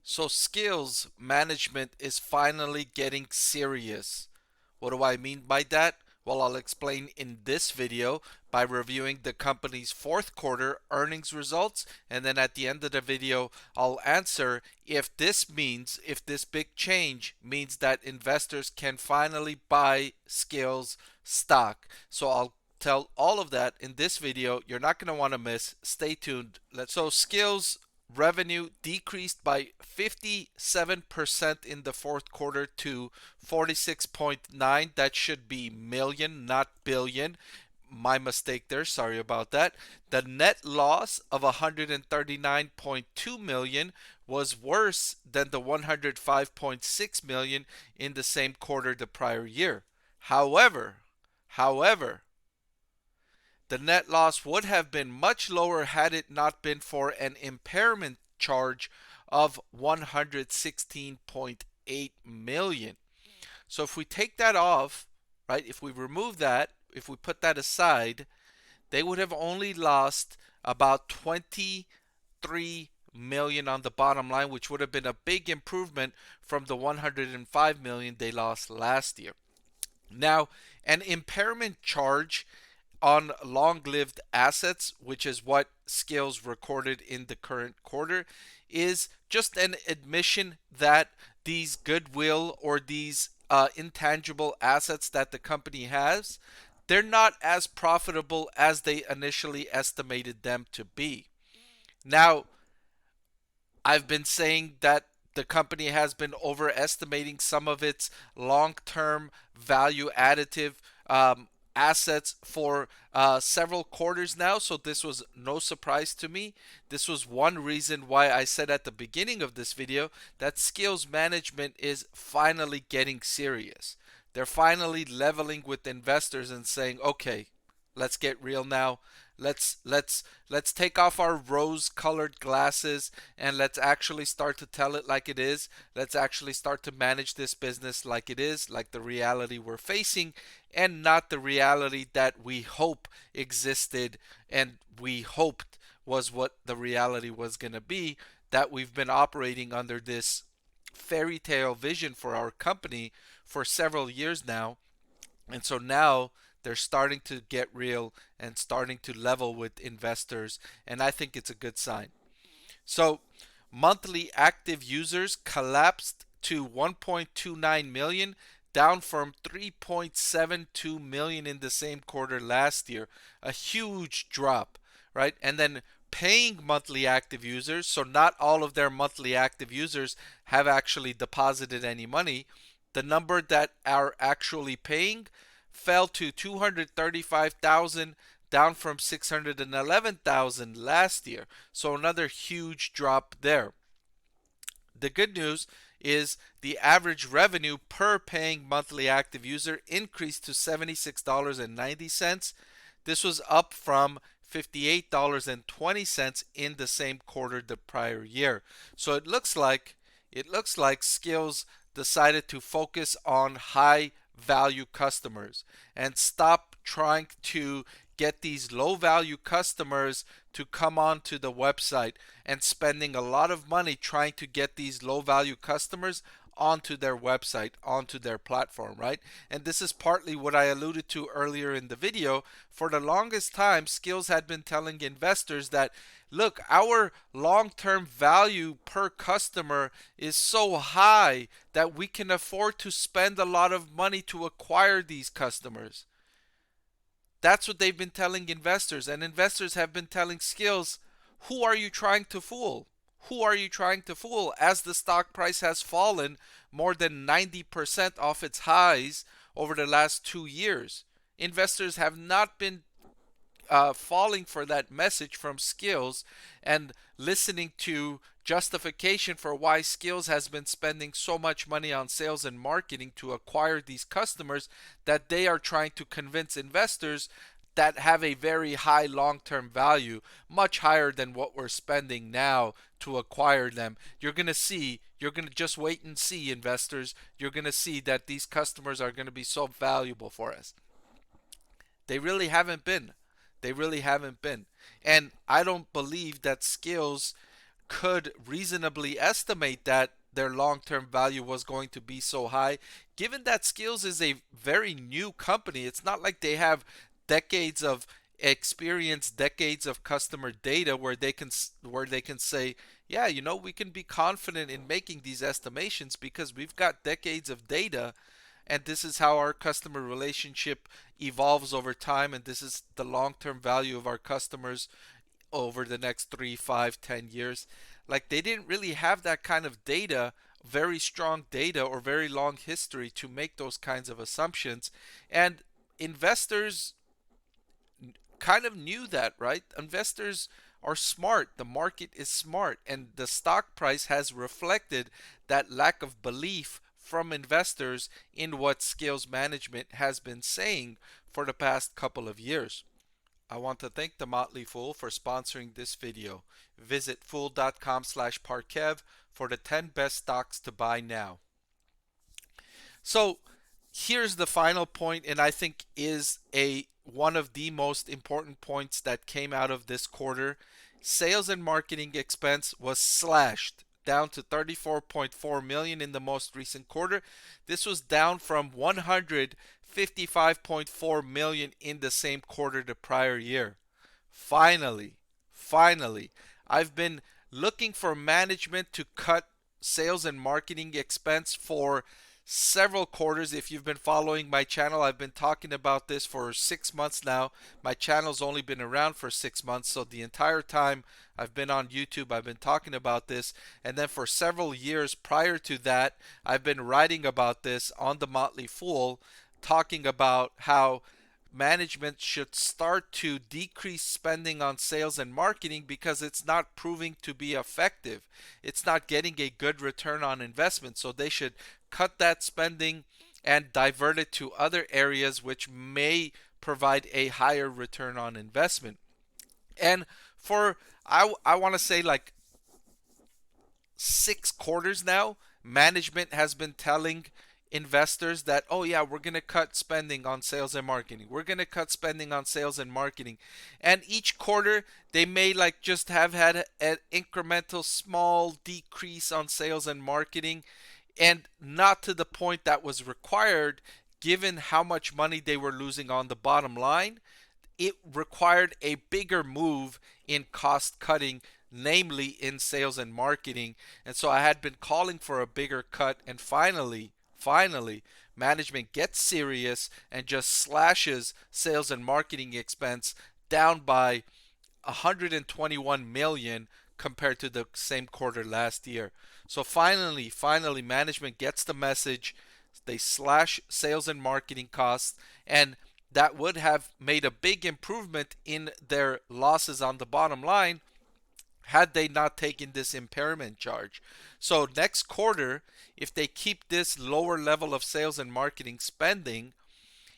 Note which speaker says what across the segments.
Speaker 1: So Skillz management is finally getting serious. What do I mean by that? Well, I'll explain in this video by reviewing the company's fourth quarter earnings results, and then at the end of the video, I'll answer if this big change means that investors can finally buy Skillz stock. So I'll tell all of that in this video. You're not going to want to miss. Stay tuned. So Skillz revenue decreased by 57% in the fourth quarter to 46.9. That should be million, not billion. My mistake there. Sorry about that. The net loss of 139.2 million was worse than the 105.6 million in the same quarter the prior year. However, the net loss would have been much lower had it not been for an impairment charge of 116.8 million. So if we take that off, right, if we remove that, if we put that aside, they would have only lost about 23 million on the bottom line, which would have been a big improvement from the 105 million they lost last year. Now, an impairment charge on long-lived assets, which is what Skillz recorded in the current quarter, is just an admission that these goodwill or these intangible assets that the company has, they're not as profitable as they initially estimated them to be. Now, I've been saying that the company has been overestimating some of its long-term value additive assets for several quarters now, so this was no surprise to me. This was one reason why I said at the beginning of this video that Skillz management is finally getting serious. They're finally leveling with investors and saying, okay, let's get real now. Let's take off our rose-colored glasses and let's actually start to tell it like it is. Let's actually start to manage this business like it is, like the reality we're facing, and not the reality that we hope existed and we hoped was what the reality was going to be, that we've been operating under this fairy tale vision for our company for several years now. And so now they're starting to get real and starting to level with investors, and I think it's a good sign. So, monthly active users collapsed to 1.29 million, down from 3.72 million in the same quarter last year. A huge drop, right? And then paying monthly active users, so not all of their monthly active users have actually deposited any money. The number that are actually paying fell to 235,000, down from 611,000 last year. So another huge drop there. The good news is the average revenue per paying monthly active user increased to $76.90. This was up from $58.20 in the same quarter the prior year. So it looks like Skillz decided to focus on high value customers and stop trying to get these low value customers to come onto the website and spending a lot of money trying to get these low value customers onto their website, onto their platform, right? And this is partly what I alluded to earlier in the video. For the longest time, Skillz had been telling investors that, look, our long-term value per customer is so high that we can afford to spend a lot of money to acquire these customers. That's what they've been telling investors, and investors have been telling Skillz, who are you trying to fool? Who are you trying to fool? As the stock price has fallen more than 90% off its highs over the last 2 years, investors have not been falling for that message from Skillz and listening to justification for why Skillz has been spending so much money on sales and marketing to acquire these customers, that they are trying to convince investors that have a very high long-term value, much higher than what we're spending now to acquire them. You're going to just wait and see, investors. You're going to see that these customers are going to be so valuable for us. They really haven't been. They really haven't been. And I don't believe that Skillz could reasonably estimate that their long-term value was going to be so high, given that Skillz is a very new company. It's not like they have decades of experience, decades of customer data where they can say, yeah, you know, we can be confident in making these estimations because we've got decades of data, and this is how our customer relationship evolves over time, and this is the long-term value of our customers over the next 3, 5, 10 years. Like, they didn't really have that kind of data, very strong data or very long history to make those kinds of assumptions. And investors kind of knew that, right? Investors are smart. The market is smart. And the stock price has reflected that lack of belief from investors in what Skillz management has been saying for the past couple of years. I want to thank the Motley Fool for sponsoring this video. Visit fool.com/parkev for the 10 best stocks to buy now. So here's the final point, and I think is a one of the most important points that came out of this quarter. Sales and marketing expense was slashed down to 34.4 million in the most recent quarter. This was down from 155.4 million in the same quarter the prior year. Finally, I've been looking for management to cut sales and marketing expense for several quarters. If you've been following my channel, I've been talking about this for 6 months now. My channel's only been around for 6 months, so the entire time I've been on YouTube, I've been talking about this. And then for several years prior to that, I've been writing about this on the Motley Fool, talking about how management should start to decrease spending on sales and marketing because it's not proving to be effective. It's not getting a good return on investment. So they should cut that spending and divert it to other areas which may provide a higher return on investment. And for, I want to say, like 6 quarters now, management has been telling investors that, oh yeah, we're going to cut spending on sales and marketing. We're going to cut spending on sales and marketing. And each quarter they may like just have had an incremental small decrease on sales and marketing, and not to the point that was required given how much money they were losing on the bottom line. It required a bigger move in cost cutting, namely in sales and marketing. And so I had been calling for a bigger cut, and finally, management gets serious and just slashes sales and marketing expense down by 121 million compared to the same quarter last year. So finally, management gets the message. They slash sales and marketing costs, and that would have made a big improvement in their losses on the bottom line had they not taken this impairment charge. So next quarter, if they keep this lower level of sales and marketing spending,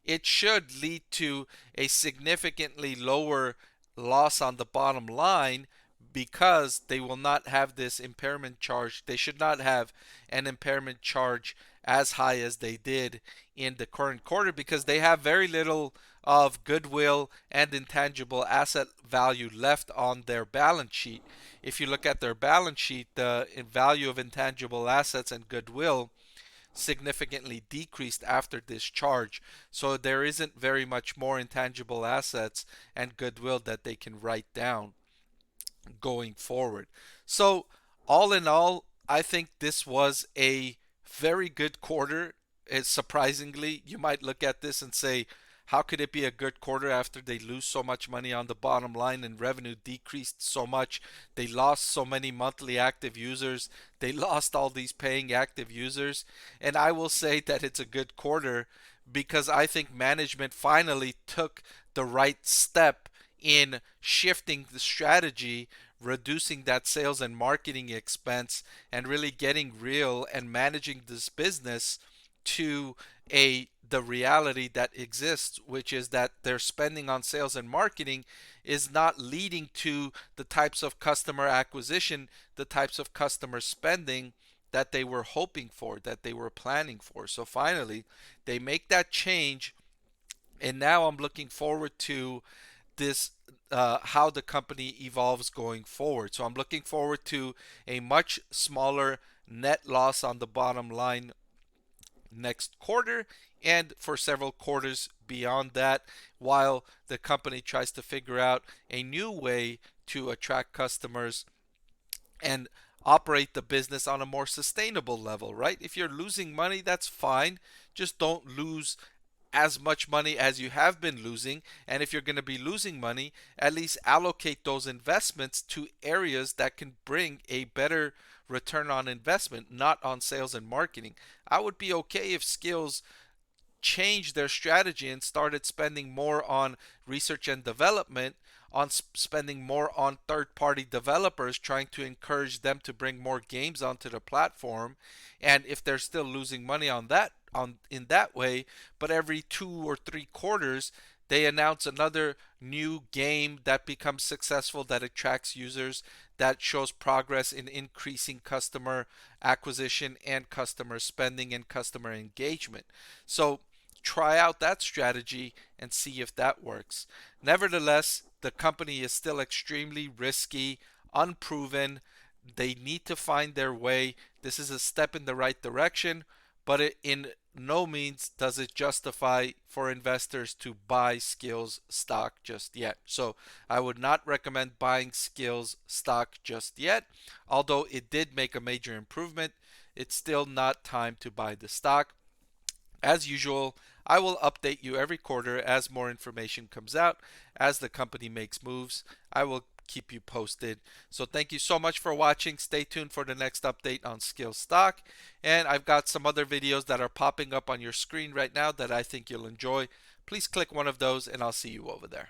Speaker 1: it should lead to a significantly lower loss on the bottom line because they will not have this impairment charge. They should not have an impairment charge as high as they did in the current quarter because they have very little of goodwill and intangible asset value left on their balance sheet. If you look at their balance sheet, the value of intangible assets and goodwill significantly decreased after this charge. So there isn't very much more intangible assets and goodwill that they can write down going forward. So all in all, I think this was a very good quarter. Surprisingly, you might look at this and say, how could it be a good quarter after they lose so much money on the bottom line and revenue decreased so much? They lost so many monthly active users. They lost all these paying active users. And I will say that it's a good quarter because I think management finally took the right step in shifting the strategy, reducing that sales and marketing expense, and really getting real and managing this business to the reality that exists, which is that their spending on sales and marketing is not leading to the types of customer acquisition, the types of customer spending that they were hoping for, that they were planning for. So finally, they make that change, and now I'm looking forward to this how the company evolves going forward. So I'm looking forward to a much smaller net loss on the bottom line next quarter and for several quarters beyond that, while the company tries to figure out a new way to attract customers and operate the business on a more sustainable level, right? If you're losing money, that's fine. Just don't lose as much money as you have been losing. And if you're going to be losing money, at least allocate those investments to areas that can bring a better return on investment, not on sales and marketing. I would be okay if Skillz changed their strategy and started spending more on research and development, on spending more on third-party developers, trying to encourage them to bring more games onto the platform. And if they're still losing money on that, on in that way, but every 2 or 3 quarters they announce another new game that becomes successful, that attracts users, that shows progress in increasing customer acquisition and customer spending and customer engagement. So try out that strategy and see if that works. Nevertheless, the company is still extremely risky, unproven. They need to find their way. This is a step in the right direction, but it in no means does it justify for investors to buy Skillz stock just yet. So I would not recommend buying Skillz stock just yet. Although it did make a major improvement, it's still not time to buy the stock. As usual, I will update you every quarter as more information comes out, as the company makes moves. I will keep you posted. So thank you so much for watching. Stay tuned for the next update on Skillz stock. And I've got some other videos that are popping up on your screen right now that I think you'll enjoy. Please click one of those and I'll see you over there.